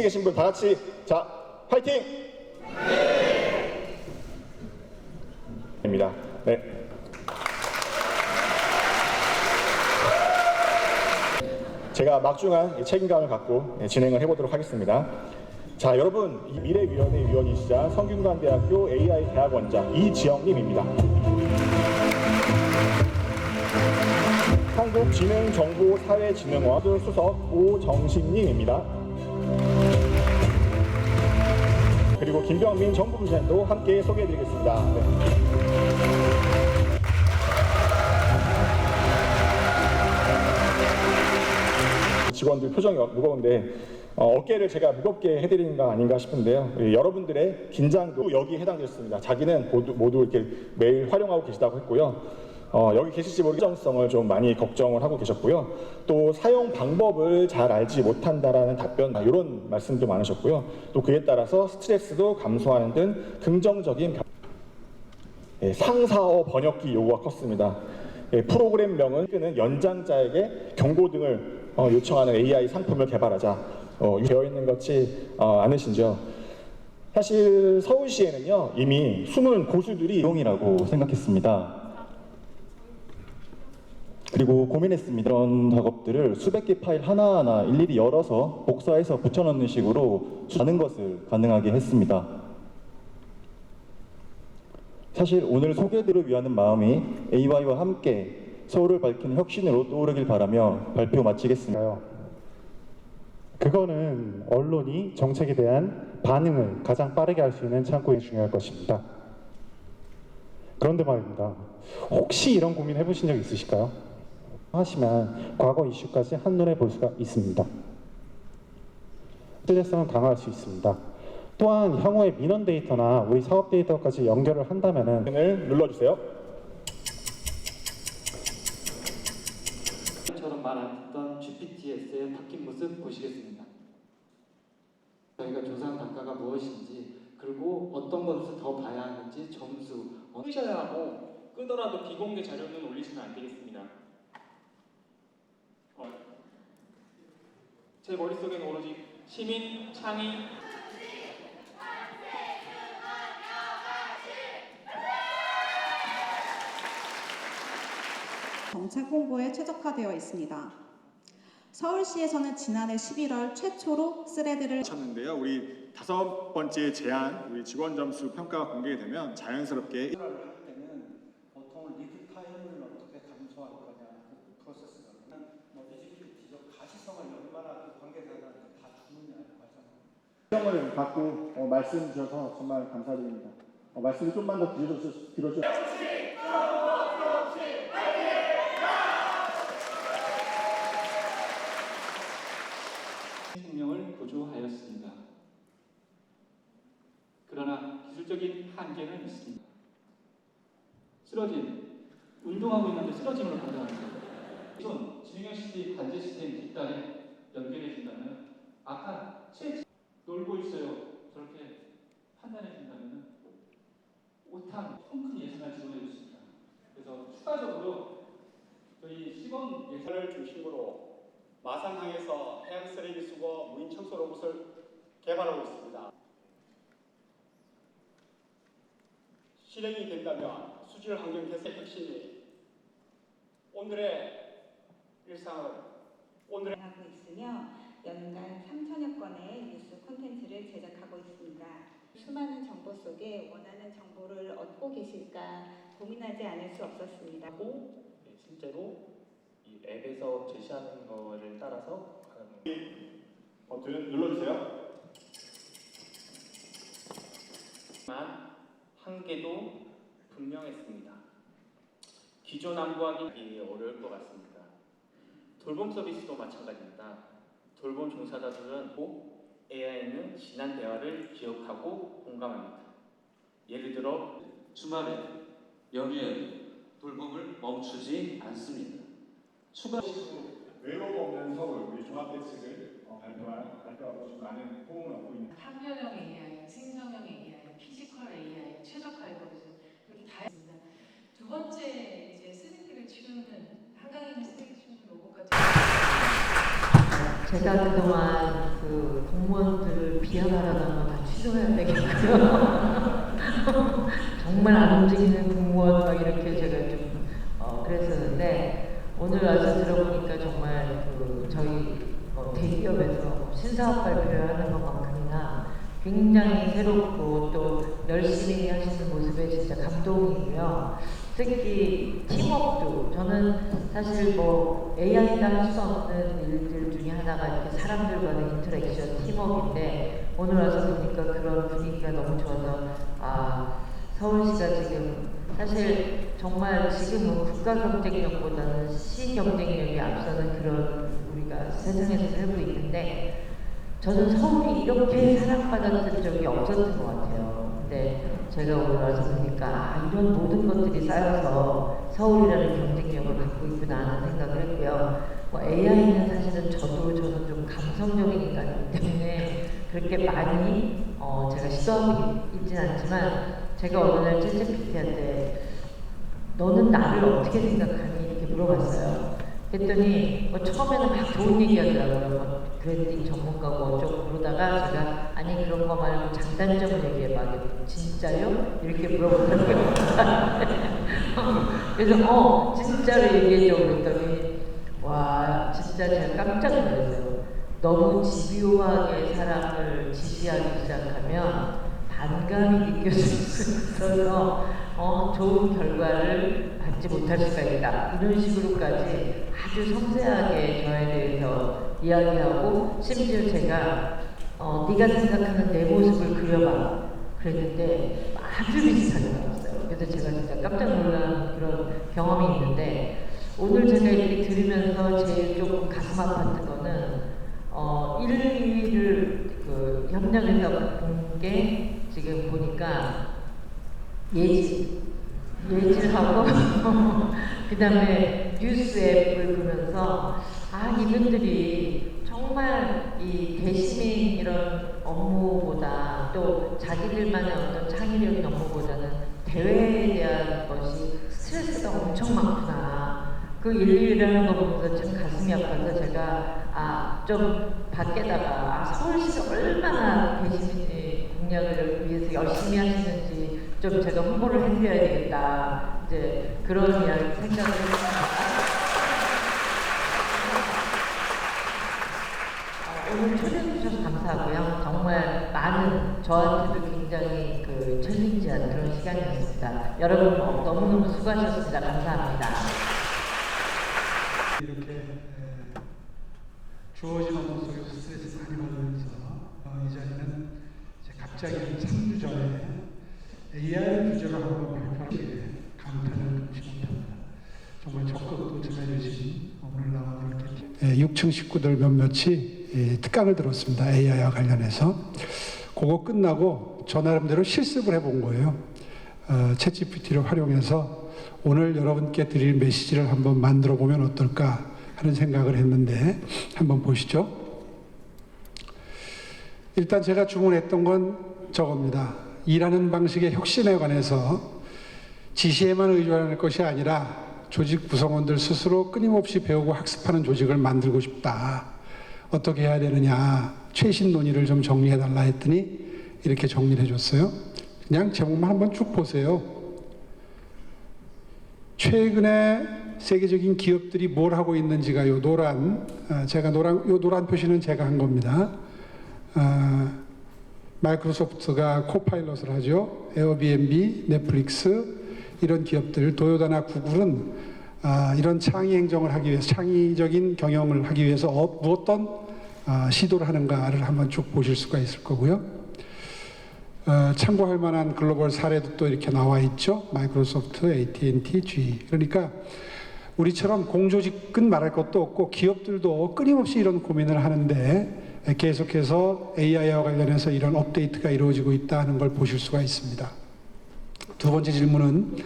계신 분 다 같이 자 파이팅! 입니다. 네. 제가 막중한 책임감을 갖고 진행을 해보도록 하겠습니다. 자, 여러분, 이 미래위원회 위원이시자 성균관대학교 AI 대학원장 이지영님입니다. 한국지능정보사회진흥원 수석 오정식님입니다. 그리고 김병민 정부부장도 함께 소개해드리겠습니다. 네. 직원들 표정이 무거운데 어깨를 제가 무겁게 해드리는 거 아닌가 싶은데요. 여러분들의 긴장도 여기에 해당됐습니다. 자기는 모두 이렇게 매일 활용하고 계시다고 했고요. 여기 계실지 모르겠 정성을 좀 많이 걱정을 하고 계셨고요. 또 사용 방법을 잘 알지 못한다라는 답변 이런 말씀도 많으셨고요. 또 그에 따라서 스트레스도 감소하는 등 긍정적인 상사어 번역기 요구가 컸습니다. 프로그램명은 연장자에게 경고 등을 요청하는 AI 상품을 개발하자 되어 있는 것이 않으신지요? 사실 서울시에는요 이미 숨은 고수들이 이용이라고 생각했습니다. 그리고 고민했습니다. 이런 작업들을 수백 개 파일 하나하나 일일이 열어서 복사해서 붙여넣는 식으로 하는 것을 가능하게 했습니다. 사실 오늘 소개들을 위하는 마음이 AI와 함께 서울을 밝히는 혁신으로 떠오르길 바라며 발표 마치겠습니다. 그거는 언론이 정책에 대한 반응을 가장 빠르게 할 수 있는 창구에 중요할 것입니다. 그런데 말입니다. 혹시 이런 고민 해보신 적 있으실까요? 하시면 과거 이슈까지 한눈에 볼 수가 있습니다. 신뢰성은 강화할 수 있습니다. 또한 향후에 민원 데이터나 우리 사업 데이터까지 연결을 한다면은 눌러주세요. 처럼 말했던 GPTS의 바뀐 모습 보시겠습니다. 저희가 조사한 단가가 무엇인지 그리고 어떤 것을 더 봐야 하는지 점수 끄셔야 하고 끄더라도 비공개 자료는 올리시면 안 되겠습니다. 제 머릿속에는 오로지 시민, 창의, 정책 홍보에 최적화되어 있습니다. 서울시에서는 지난해 11월 최초로 스레드를 쳤는데요. 우리 5번째 제안, 우리 직원 점수 평가가 공개되면 자연스럽게 보통 리드 타임을 어떻게 감소할 거냐 그 프로세스는 디지털 가시성을 얼마나 관계자들한테 다 주느냐 시험을 받고 말씀 주셔서 정말 감사드립니다. 말씀을 좀만 더 길어주세요. 생명을 구조하였습니다. 그러나 기술적인 한계는 있습니다. 운동하고 있는데 쓰러짐으로 판단합니다. 우선 진행형 시스템, 관제 시스템 뒷단에 연결해준다면 아까 놀고 있어요. 저렇게 판단해준다면 오탕 큰 예산을 지원해줬습니다. 그래서 추가적으로 저희 시범 예산을 중심으로 마산항에서 해양 쓰레기 수거 무인 청소 로봇을 개발하고 있습니다. 실행이 된다면 수질 환경 개선 혁신이 오늘의 일상을 하고 있으며 연간 3천여 건의 뉴스 콘텐츠를 제작하고 있습니다. 수많은 정보 속에 원하는 정보를 얻고 계실까 고민하지 않을 수 없었습니다. 실제로 이 앱에서 제시하는 거를 따라서 버튼 눌러주세요. 한계도 분명했습니다. 기존 안보하기 어려울 것 같습니다. 돌봄 서비스도 마찬가지입니다. 돌봄 종사자들은 AI는 지난 대화를 기억하고 공감합니다. 예를 들어 주말에 연휴에 돌봄을 멈추지 않습니다. 추가 외로움 없는 서울 우리 종합대책을 발표하고 좀 많은 호응을 얻고 있는. 학교형 AI, 생성형 AI, 피지컬 AI 최적화했거든요. 이렇게 다 했습니다. 두 번째 이제 쓰레기를 치우는 한강에 있는 쓰레기 치우는 로봇까지. 제가 그동안 그 공무원들을 기억하라는 거다 취소해야 되겠고요. 정말 안 움직이는 공무원 막 이렇게 제가 좀 그랬었는데 오늘 와서 들어보니까 정말 저희 대기업에서 신사업 발표를 하는 것만큼이나 굉장히 새롭고 또 열심히 하시는 모습에 진짜 감동이고요. 특히 팀워크도 저는 사실 AI가 할 수 없는 일들 중에 하나가 이렇게 사람들과의 인터랙션 팀워크인데 오늘 와서 보니까 그런 분위기가 너무 좋아서 서울시가 지금 사실 정말 지금은 국가 경쟁력보다는 시 경쟁력이 앞서는 그런 우리가 세상에서 살고 있는데 저는 서울이 이렇게 사랑받았던 적이 없었던 것 같아요. 근데 제가 오늘 와서 보니까 이런 모든 것들이 쌓여서 서울이라는 경쟁력을 갖고 있구나 하는 생각을 했고요. AI는 사실은 저는 좀 감성적인 인간이기 때문에 그렇게 많이 제가 시도하고 있진 않지만 제가 어느 날 챗GPT한테 너는 나를 어떻게 생각하니? 이렇게 물어봤어요. 그랬더니 처음에는 막 좋은 얘기 하더라고요. 브랜딩 전문가고 어쩌고 그러다가 제가 아니 그런 거 말고 장단점을 얘기해봐. 진짜요? 이렇게 물어보더라고요. 그래서 진짜로 얘기해줘 그랬더니 와 진짜 제가 깜짝 놀랐어요. 너무 집요하게 사람을 지시하기 시작하면 반감이 느껴질 수 있어서 좋은 결과를 받지 못할 수가 있다. 이런 식으로까지 아주 섬세하게 저에 대해서 이야기하고 심지어 제가 네가 생각하는 내 모습을 그려봐 그랬는데 아주 비슷하게 나왔어요. 그래서 제가 진짜 깜짝 놀란 그런 경험이 있는데 오늘 제가 이렇게 들으면서 제일 조금 가슴 아팠던 거는 1, 2위를 협력해서 본 게 지금 보니까 예질하고 그 다음에 뉴스 앱을 보면서 이분들이 정말 이 대시민 이런 업무보다 또 자기들만의 어떤 창의력인 업무보다는 대외에 대한 것이 스트레스가 엄청 많구나. 그 일일이라는 거 보면서 참 가슴이 아파서 제가 좀 밖에다가 서울시가 얼마나 대시민 공약을 위해서 열심히 하시는지 좀 제가 홍보를 해드려야 되겠다. 이제 그런 이야기 생각을 했습니다. 오늘 초대해 주셔서 감사하고요. 정말 많은 저한테도 굉장히 챌린지한 그런 시간이었습니다. 여러분 너무너무 수고하셨습니다. 감사합니다. 이렇게 주어진 업무 속에서 스트레스 많이 받으면서 이 자리는 갑자기 3주 전에 AI 규제를 한번 발표하기에 감탄을 금치 못합니다. 정말 적극 도전해 주신 오늘 나와 이렇게 6층 식구들 몇몇이 특강을 들었습니다. AI와 관련해서. 그거 끝나고 저 나름대로 실습을 해본 거예요. 챗GPT를 활용해서 오늘 여러분께 드릴 메시지를 한번 만들어 보면 어떨까 하는 생각을 했는데 한번 보시죠. 일단 제가 주문했던 건 저겁니다. 일하는 방식의 혁신에 관해서 지시에만 의존할 것이 아니라 조직 구성원들 스스로 끊임없이 배우고 학습하는 조직을 만들고 싶다. 어떻게 해야 되느냐. 최신 논의를 좀 정리해달라 했더니 이렇게 정리를 해줬어요. 그냥 제목만 한번 쭉 보세요. 최근에 세계적인 기업들이 뭘 하고 있는지가 요 노란 표시는 제가 한 겁니다. 마이크로소프트가 코파일럿을 하죠. 에어비앤비, 넷플릭스 이런 기업들, 도요타나 구글은 이런 창의 행정을 하기 위해서 창의적인 경영을 하기 위해서 어떤 시도를 하는가를 한번 쭉 보실 수가 있을 거고요. 참고할 만한 글로벌 사례도 또 이렇게 나와 있죠. 마이크로소프트, AT&T, GE. 그러니까 우리처럼 공조직은 말할 것도 없고 기업들도 끊임없이 이런 고민을 하는데 계속해서 AI와 관련해서 이런 업데이트가 이루어지고 있다는 걸 보실 수가 있습니다. 두 번째 질문은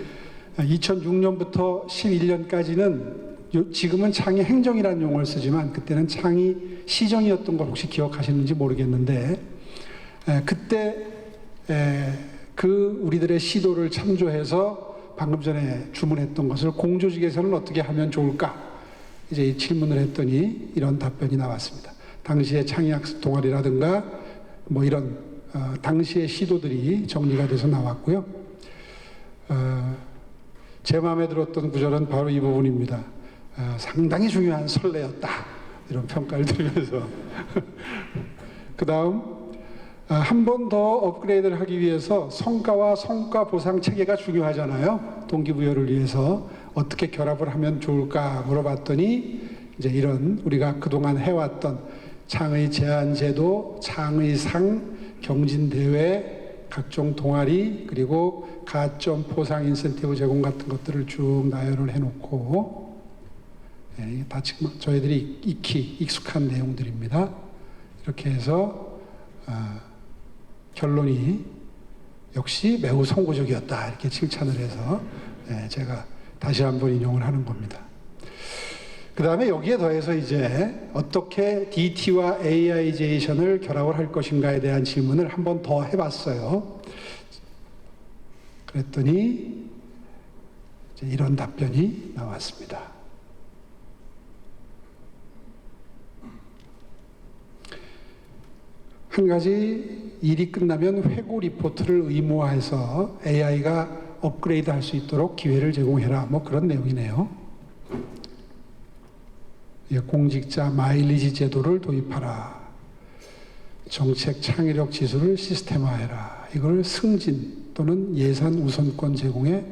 2006년부터 11년까지는 지금은 창의 행정이라는 용어를 쓰지만 그때는 창의 시정이었던 걸 혹시 기억하시는지 모르겠는데 그때 우리들의 시도를 참조해서 방금 전에 주문했던 것을 공조직에서는 어떻게 하면 좋을까? 이제 이 질문을 했더니 이런 답변이 나왔습니다. 당시에 창의학습 동아리라든가 뭐 이런 당시의 시도들이 정리가 돼서 나왔고요. 제 마음에 들었던 구절은 바로 이 부분입니다. 상당히 중요한 선례였다, 이런 평가를 드리면서 그 다음 한 번 더 업그레이드를 하기 위해서 성과와 성과 보상 체계가 중요하잖아요. 동기부여를 위해서 어떻게 결합을 하면 좋을까 물어봤더니 이제 이런 우리가 그동안 해왔던 창의 제한제도, 창의상, 경진대회, 각종 동아리, 그리고 가점 포상 인센티브 제공 같은 것들을 쭉 나열을 해놓고, 다 지금 저희들이 익히 익숙한 내용들입니다. 이렇게 해서 결론이 역시 매우 선구적이었다, 이렇게 칭찬을 해서 제가 다시 한번 인용을 하는 겁니다. 그 다음에 여기에 더해서 이제 어떻게 DT와 AI제이션을 결합을 할 것인가에 대한 질문을 한 번 더 해봤어요. 그랬더니 이제 이런 답변이 나왔습니다. 한 가지 일이 끝나면 회고 리포트를 의무화해서 AI가 업그레이드 할 수 있도록 기회를 제공해라, 뭐 그런 내용이네요. 공직자 마일리지 제도를 도입하라. 정책 창의력 지수를 시스템화해라. 이걸 승진 또는 예산 우선권 제공에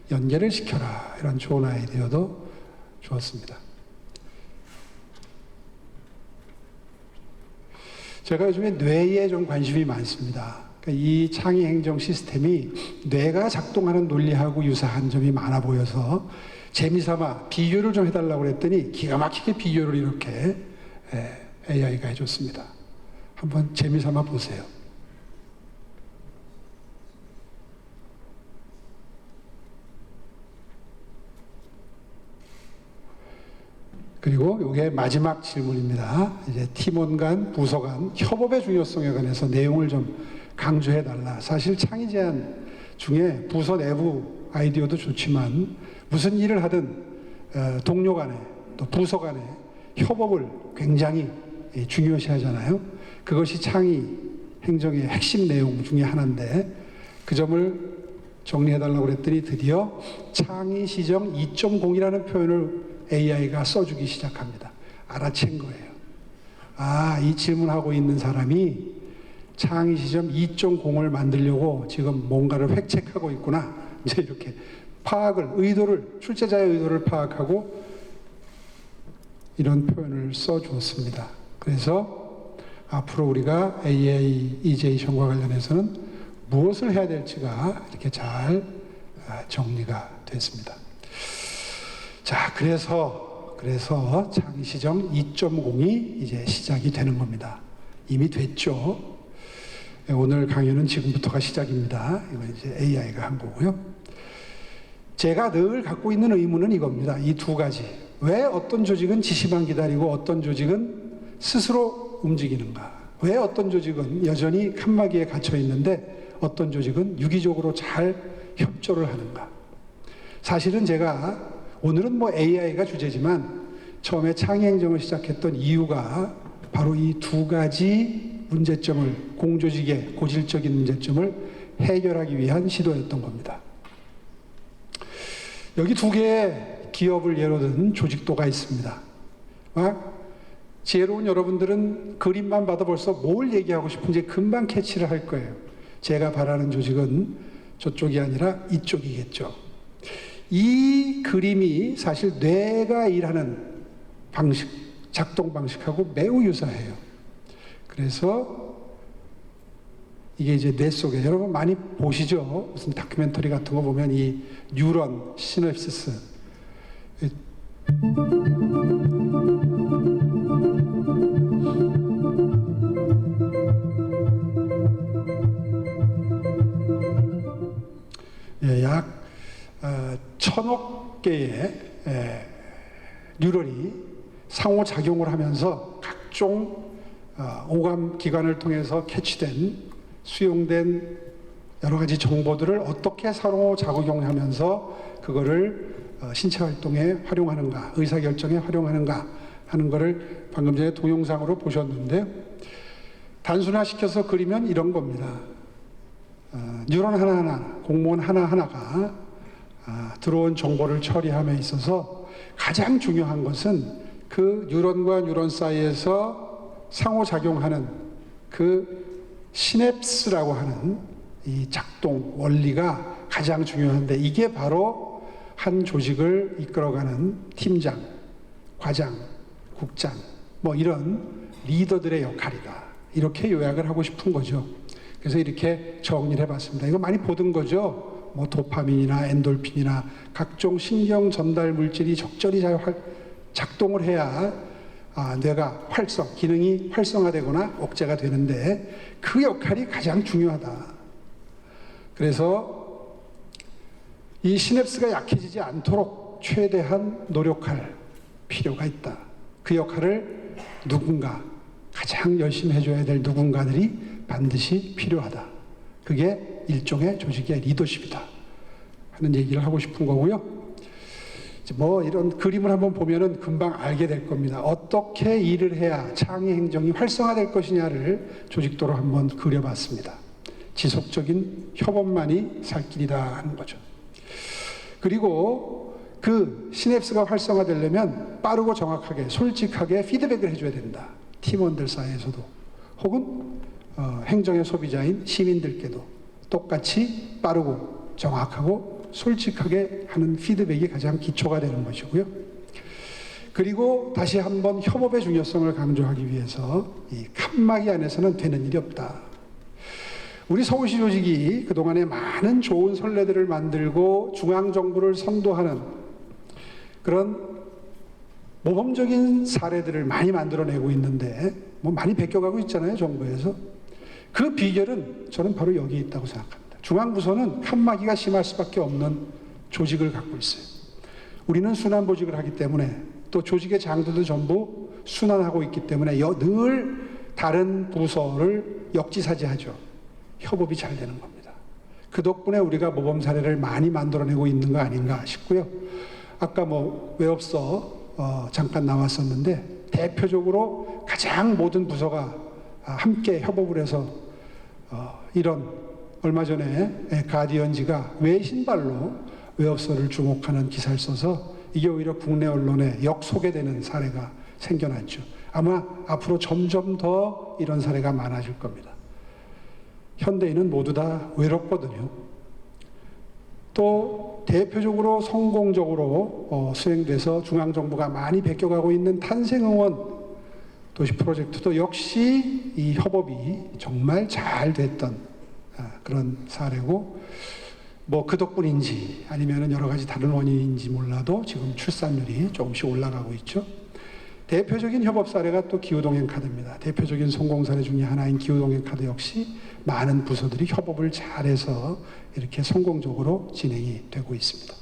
연계를 시켜라. 이런 좋은 아이디어도 주었습니다. 제가 요즘에 뇌에 좀 관심이 많습니다. 그러니까 이 창의 행정 시스템이 뇌가 작동하는 논리하고 유사한 점이 많아 보여서 재미삼아 비교를 좀 해달라고 그랬더니 기가 막히게 비교를 이렇게 AI가 해줬습니다. 한번 재미삼아 보세요. 그리고 이게 마지막 질문입니다. 이제 팀원 간, 부서 간 협업의 중요성에 관해서 내용을 좀 강조해달라. 사실 창의 제안 중에 부서 내부 아이디어도 좋지만 무슨 일을 하든 동료 간에 또 부서 간에 협업을 굉장히 중요시 하잖아요. 그것이 창의 행정의 핵심 내용 중에 하나인데 그 점을 정리해달라고 그랬더니 드디어 창의 시정 2.0이라는 표현을 AI가 써주기 시작합니다. 알아챈 거예요. 아, 이 질문하고 있는 사람이 창의 시정 2.0을 만들려고 지금 뭔가를 획책하고 있구나. 이제 이렇게 파악을, 의도를, 출제자의 의도를 파악하고 이런 표현을 써주었습니다. 그래서 앞으로 우리가 AI제이션과 관련해서는 무엇을 해야 될지가 이렇게 잘 정리가 됐습니다. 자, 그래서 창의 시정 2.0이 이제 시작이 되는 겁니다. 이미 됐죠. 오늘 강연은 지금부터가 시작입니다. 이건 이제 AI가 한 거고요. 제가 늘 갖고 있는 의문은 이겁니다. 이 두 가지. 왜 어떤 조직은 지시만 기다리고 어떤 조직은 스스로 움직이는가? 왜 어떤 조직은 여전히 칸막이에 갇혀 있는데 어떤 조직은 유기적으로 잘 협조를 하는가? 사실은 제가 오늘은 뭐 AI가 주제지만 처음에 창의행정을 시작했던 이유가 바로 이 두 가지 문제점을, 공조직의 고질적인 문제점을 해결하기 위한 시도였던 겁니다. 여기 두 개의 기업을 예로 든 조직도가 있습니다. 지혜로운 여러분들은 그림만 봐도 벌써 뭘 얘기하고 싶은지 금방 캐치를 할 거예요. 제가 바라는 조직은 저쪽이 아니라 이쪽이겠죠. 이 그림이 사실 뇌가 일하는 방식, 작동 방식하고 매우 유사해요. 그래서 이게 이제 뇌 속에, 여러분 많이 보시죠? 무슨 다큐멘터리 같은 거 보면 이 뉴런, 시냅시스. 약 1000억 개의 뉴런이 상호작용을 하면서 각종 오감 기관을 통해서 캐치된, 수용된 여러 가지 정보들을 어떻게 상호작용하면서 그거를 신체 활동에 활용하는가, 의사결정에 활용하는가 하는 거를 방금 전에 동영상으로 보셨는데요. 단순화시켜서 그리면 이런 겁니다. 뉴런 하나하나, 공무원 하나하나가 들어온 정보를 처리함에 있어서 가장 중요한 것은 그 뉴런과 뉴런 사이에서 상호작용하는 그 시냅스라고 하는 이 작동 원리가 가장 중요한데, 이게 바로 한 조직을 이끌어가는 팀장, 과장, 국장, 뭐 이런 리더들의 역할이다. 이렇게 요약을 하고 싶은 거죠. 그래서 이렇게 정리를 해봤습니다. 이거 많이 보던 거죠. 뭐 도파민이나 엔돌핀이나 각종 신경 전달 물질이 적절히 잘 작동을 해야 뇌가 기능이 활성화되거나 억제가 되는데, 그 역할이 가장 중요하다. 그래서 이 시냅스가 약해지지 않도록 최대한 노력할 필요가 있다. 그 역할을 가장 열심히 해줘야 될 누군가들이 반드시 필요하다. 그게 일종의 조직의 리더십이다 하는 얘기를 하고 싶은 거고요. 뭐 이런 그림을 한번 보면은 금방 알게 될 겁니다. 어떻게 일을 해야 창의 행정이 활성화될 것이냐를 조직도로 한번 그려봤습니다. 지속적인 협업만이 살 길이다 하는 거죠. 그리고 그 시냅스가 활성화되려면 빠르고 정확하게 솔직하게 피드백을 해줘야 된다. 팀원들 사이에서도, 혹은 행정의 소비자인 시민들께도 똑같이 빠르고 정확하고 솔직하게 하는 피드백이 가장 기초가 되는 것이고요. 그리고 다시 한번 협업의 중요성을 강조하기 위해서 이 칸막이 안에서는 되는 일이 없다. 우리 서울시 조직이 그동안에 많은 좋은 선례들을 만들고 중앙정부를 선도하는 그런 모범적인 사례들을 많이 만들어내고 있는데, 뭐 많이 베껴가고 있잖아요, 정부에서. 그 비결은 저는 바로 여기에 있다고 생각합니다. 중앙부서는 칸막이가 심할 수밖에 없는 조직을 갖고 있어요. 우리는 순환보직을 하기 때문에, 또 조직의 장들도 전부 순환하고 있기 때문에 늘 다른 부서를 역지사지하죠. 협업이 잘 되는 겁니다. 그 덕분에 우리가 모범 사례를 많이 만들어내고 있는 거 아닌가 싶고요. 아까 뭐 외업서 잠깐 나왔었는데, 대표적으로 가장 모든 부서가 함께 협업을 해서 이런 얼마 전에 가디언지가 외신발로 외업서를 주목하는 기사를 써서 이게 오히려 국내 언론에 역소개되는 사례가 생겨났죠. 아마 앞으로 점점 더 이런 사례가 많아질 겁니다. 현대인은 모두 다 외롭거든요. 또 대표적으로 성공적으로 수행돼서 중앙정부가 많이 베껴가고 있는 탄생응원 도시 프로젝트도 역시 이 협업이 정말 잘 됐던 그런 사례고, 뭐 그 덕분인지 아니면 여러 가지 다른 원인인지 몰라도 지금 출산율이 조금씩 올라가고 있죠. 대표적인 협업 사례가 또 기후동행 카드입니다. 대표적인 성공 사례 중에 하나인 기후동행 카드 역시 많은 부서들이 협업을 잘해서 이렇게 성공적으로 진행이 되고 있습니다.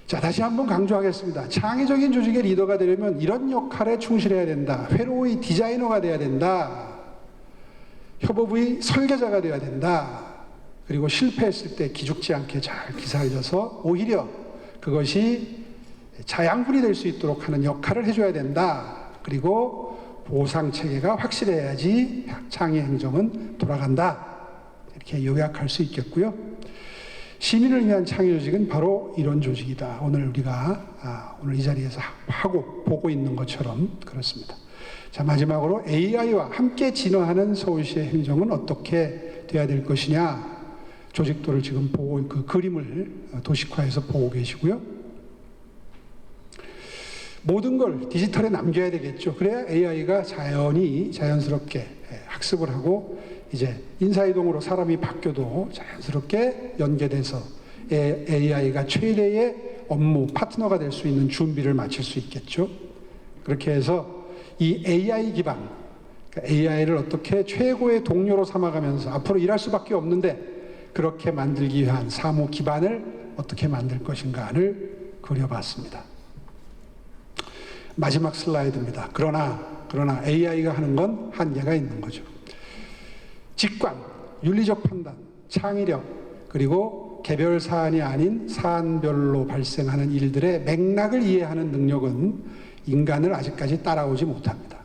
자, 다시 한번 강조하겠습니다. 창의적인 조직의 리더가 되려면 이런 역할에 충실해야 된다. 회로의 디자이너가 돼야 된다. 협업의 설계자가 돼야 된다. 그리고 실패했을 때 기죽지 않게 잘 기살려서 오히려 그것이 자양분이 될 수 있도록 하는 역할을 해줘야 된다. 그리고 보상체계가 확실해야지 창의 행정은 돌아간다. 이렇게 요약할 수 있겠고요. 시민을 위한 창의 조직은 바로 이런 조직이다. 오늘 우리가 오늘 이 자리에서 보고 있는 것처럼 그렇습니다. 자, 마지막으로 AI와 함께 진화하는 서울시의 행정은 어떻게 돼야 될 것이냐. 조직도를 지금 보고 그 그림을 도식화해서 보고 계시고요. 모든 걸 디지털에 남겨야 되겠죠. 그래야 AI가 자연스럽게 학습을 하고 이제 인사이동으로 사람이 바뀌어도 자연스럽게 연계돼서 AI가 최대의 업무 파트너가 될 수 있는 준비를 마칠 수 있겠죠. 그렇게 해서 이 AI 기반, 그러니까 AI를 어떻게 최고의 동료로 삼아가면서 앞으로 일할 수밖에 없는데 그렇게 만들기 위한 사무 기반을 어떻게 만들 것인가를 그려봤습니다. 마지막 슬라이드입니다. 그러나 AI가 하는 건 한계가 있는 거죠. 직관, 윤리적 판단, 창의력, 그리고 개별 사안이 아닌 사안별로 발생하는 일들의 맥락을 이해하는 능력은 인간을 아직까지 따라오지 못합니다.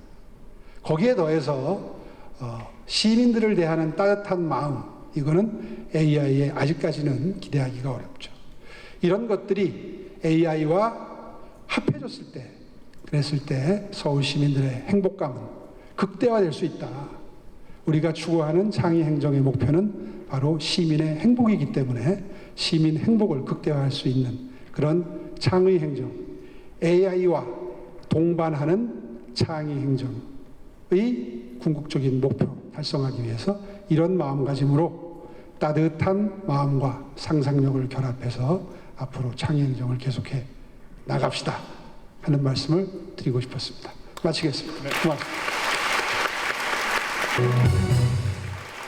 거기에 더해서 시민들을 대하는 따뜻한 마음, 이거는 AI에 아직까지는 기대하기가 어렵죠. 이런 것들이 AI와 합해졌을 때, 그랬을 때 서울 시민들의 행복감은 극대화될 수 있다. 우리가 추구하는 창의 행정의 목표는 바로 시민의 행복이기 때문에 시민 행복을 극대화할 수 있는 그런 창의 행정, AI와 동반하는 창의 행정의 궁극적인 목표 달성하기 위해서 이런 마음가짐으로 따뜻한 마음과 상상력을 결합해서 앞으로 창의 행정을 계속해 나갑시다 하는 말씀을 드리고 싶었습니다. 마치겠습니다. 네. 고맙습니다.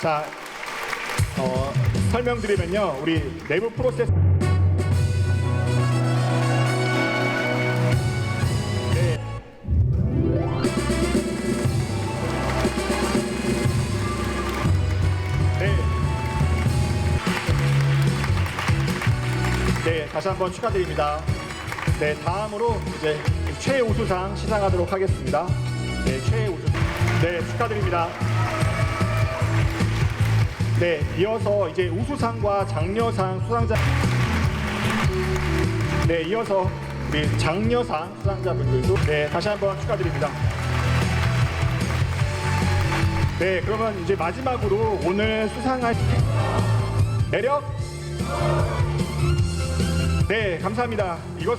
자, 설명드리면요, 우리 내부 프로세스. 네. 네, 다시 한번 축하드립니다. 네, 다음으로 이제 최우수상 시상하도록 하겠습니다. 네, 최우수상. 네, 축하드립니다. 네, 이어서 이제 우수상과 장려상 수상자. 네, 이어서 우리 장려상 수상자분들도 네, 다시 한번 축하드립니다. 네, 그러면 이제 마지막으로 오늘 수상할 매력. 네, 감사합니다. 이것